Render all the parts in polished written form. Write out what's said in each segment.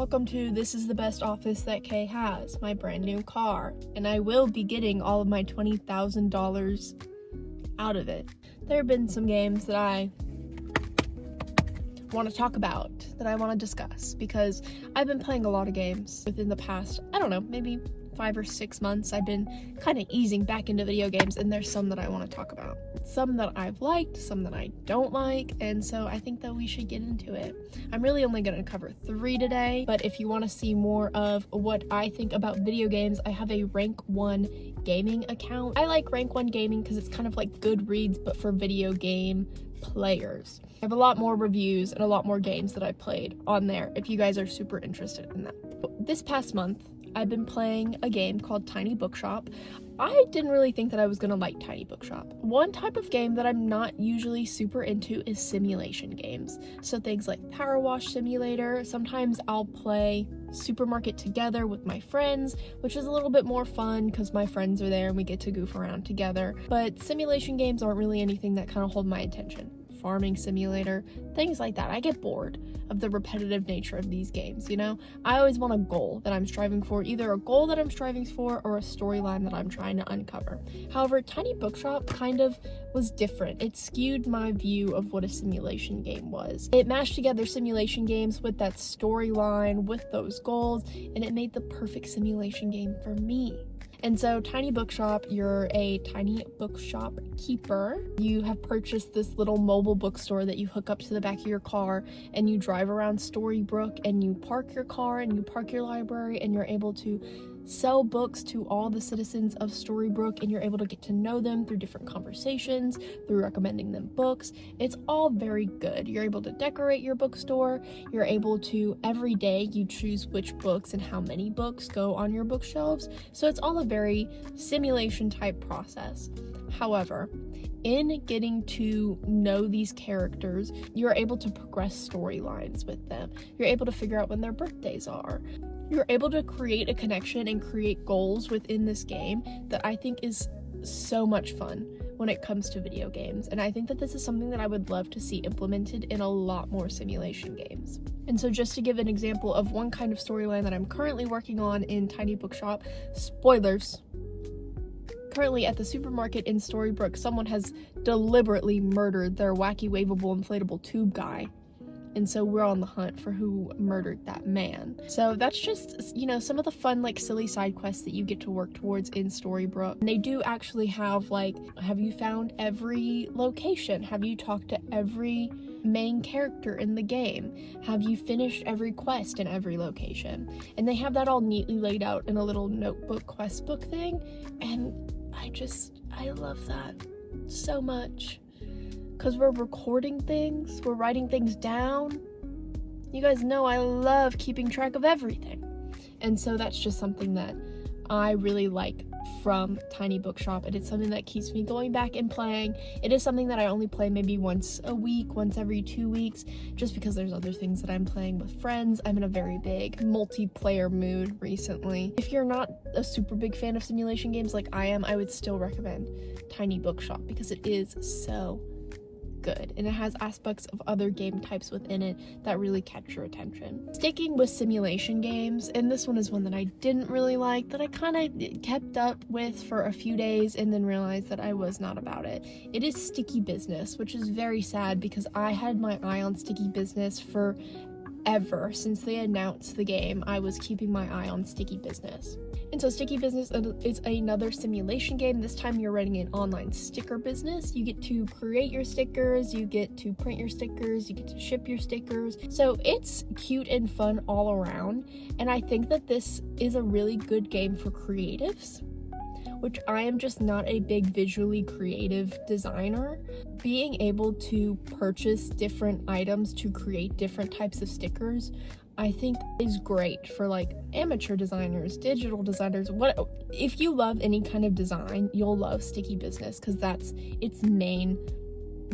Welcome to This is the Best Office That Kay Has, my brand new car, and I will be getting all of my $20,000 out of it. There have been some games that I want to talk about, that I want to discuss, because I've been playing a lot of games within the past, I don't know, maybe 5 or 6 months. I've been kind of easing back into video games, and there's some that I want to talk about. Some that I've liked, some that I don't like, and so I think that we should get into it. I'm really only going to cover 3 today, but if you want to see more of what I think about video games, I have a Rank 1 gaming account. I like Rank 1 gaming because it's kind of like Goodreads, but for video game players. I have a lot more reviews and a lot more games that I played on there if you guys are super interested in that. This past month, I've been playing a game called Tiny Bookshop. I didn't really think that I was gonna like Tiny Bookshop. One type of game that I'm not usually super into is simulation games. So things like Power Wash Simulator. Sometimes I'll play Supermarket Together with my friends, which is a little bit more fun because my friends are there and we get to goof around together. But simulation games aren't really anything that kind of hold my attention. Farming Simulator, things like that. I get bored of the repetitive nature of these games, you know? I always want a goal that I'm striving for, either a goal that I'm striving for or a storyline that I'm trying to uncover. However, Tiny Bookshop kind of was different. It skewed my view of what a simulation game was. It mashed together simulation games with that storyline, with those goals, and it made the perfect simulation game for me. And so Tiny Bookshop, you're a tiny bookshop keeper. You have purchased this little mobile bookstore that you hook up to the back of your car, and you drive around Storybrooke, and you park your car and you park your library, and you're able to sell books to all the citizens of Storybrooke, and you're able to get to know them through different conversations, through recommending them books. It's all very good. You're able to decorate your bookstore. You're able to, every day, you choose which books and how many books go on your bookshelves. So it's all a very simulation type process. However, in getting to know these characters, you're able to progress storylines with them. You're able to figure out when their birthdays are. You're able to create a connection and create goals within this game that I think is so much fun when it comes to video games. And I think that this is something that I would love to see implemented in a lot more simulation games. And so just to give an example of one kind of storyline that I'm currently working on in Tiny Bookshop, spoilers. Currently at the supermarket in Storybrooke, someone has deliberately murdered their wacky waveable inflatable tube guy. And so we're on the hunt for who murdered that man. So that's just, you know, some of the fun, like, silly side quests that you get to work towards in Storybrooke. And they do actually have, like, have you found every location? Have you talked to every main character in the game? Have you finished every quest in every location? And they have that all neatly laid out in a little notebook quest book thing. And I love that so much. Because we're recording things, we're writing things down. You guys know I love keeping track of everything. And so that's just something that I really like from Tiny Bookshop, and it's something that keeps me going back and playing. It is something that I only play maybe once a week, once every 2 weeks, just because there's other things that I'm playing with friends. I'm in a very big multiplayer mood recently. If you're not a super big fan of simulation games like I am, I would still recommend Tiny Bookshop because it is so good, and it has aspects of other game types within it that really catch your attention. Sticking with simulation games, and this one is one that I didn't really like, that I kind of kept up with for a few days and then realized that I was not about it. It is Sticky Business, which is very sad because I had my eye on Sticky Business for ever. Since they announced the game, I was keeping my eye on Sticky Business. And so Sticky Business is another simulation game. This time you're running an online sticker business. You get to create your stickers, you get to print your stickers, you get to ship your stickers. So it's cute and fun all around. And I think that this is a really good game for creatives, which I am just not a big visually creative designer. Being able to purchase different items to create different types of stickers, I think is great for, like, amateur designers, digital designers. If you love any kind of design, you'll love Sticky Business because that's its main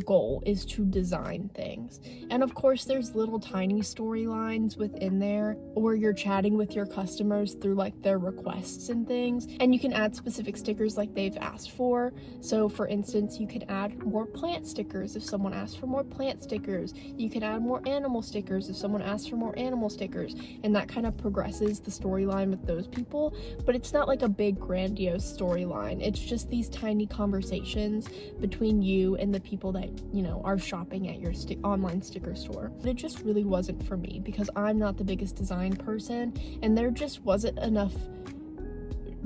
goal is to design things. And of course there's little tiny storylines within there where you're chatting with your customers through like their requests and things, and you can add specific stickers like they've asked for. So for instance, you can add more plant stickers if someone asks for more plant stickers. You can add more animal stickers if someone asks for more animal stickers, and that kind of progresses the storyline with those people. But it's not like a big grandiose storyline, it's just these tiny conversations between you and the people that, you know, are shopping at your online sticker store. But it just really wasn't for me because I'm not the biggest design person, and there just wasn't enough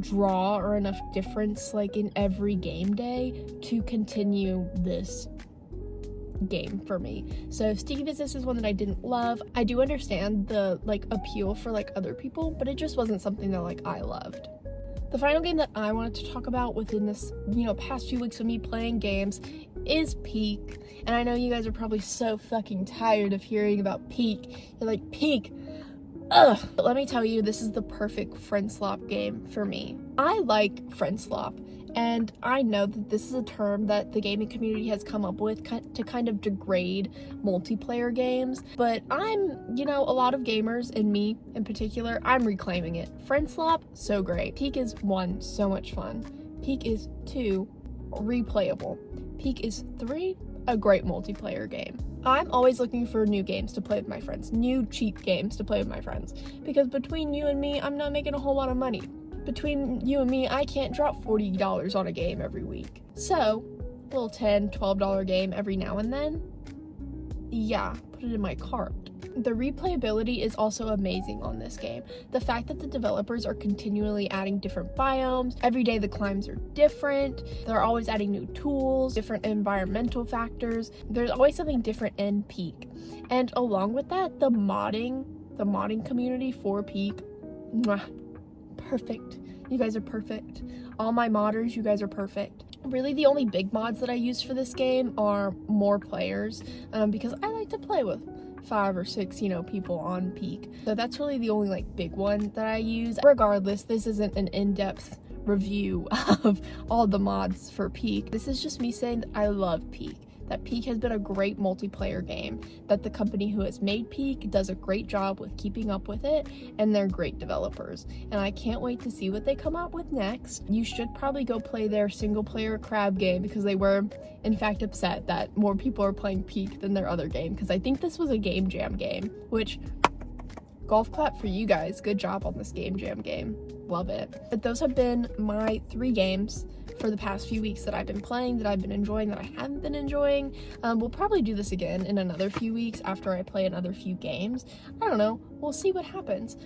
draw or enough difference like in every game day to continue this game for me. So Sticky Business is one that I didn't love. I do understand the like appeal for like other people, but it just wasn't something that like I loved. The final game that I wanted to talk about within this, you know, past few weeks of me playing games is Peak. And I know you guys are probably so fucking tired of hearing about Peak. You're like, Peak, ugh. But let me tell you, this is the perfect friend slop game for me. I like friend slop, and I know that this is a term that the gaming community has come up with to kind of degrade multiplayer games, but I'm, you know, a lot of gamers, and me in particular, I'm reclaiming it. Friend slop, so great. Peak is 1, so much fun. Peak is 2, replayable. Peak is 3, a great multiplayer game. I'm always looking for new games to play with my friends, new cheap games to play with my friends, because between you and me, I'm not making a whole lot of money. Between you and me, I can't drop $40 on a game every week. So, a little $10, $12 game every now and then, yeah, put it in my cart. The replayability is also amazing on this game. The fact that the developers are continually adding different biomes, every day the climbs are different, they're always adding new tools, different environmental factors, there's always something different in Peak. And along with that, the modding community for Peak, mwah, perfect. You guys are perfect. All my modders, you guys are perfect. Really, the only big mods that I use for this game are more players, because I like to play with 5 or 6, you know, people on Peak. So that's really the only like big one that I use. Regardless, this isn't an in-depth review of all the mods for Peak. This is just me saying that I love Peak. That Peak has been a great multiplayer game, that the company who has made Peak does a great job with keeping up with it, and they're great developers. And I can't wait to see what they come up with next. You should probably go play their single player crab game, because they were in fact upset that more people are playing Peak than their other game, because I think this was a game jam game, which golf clap for you guys. Good job on this game jam game. Love it. But those have been my 3 games for the past few weeks that I've been playing, that I've been enjoying, that I haven't been enjoying. We'll probably do this again in another few weeks after I play another few games. I don't know. We'll see what happens.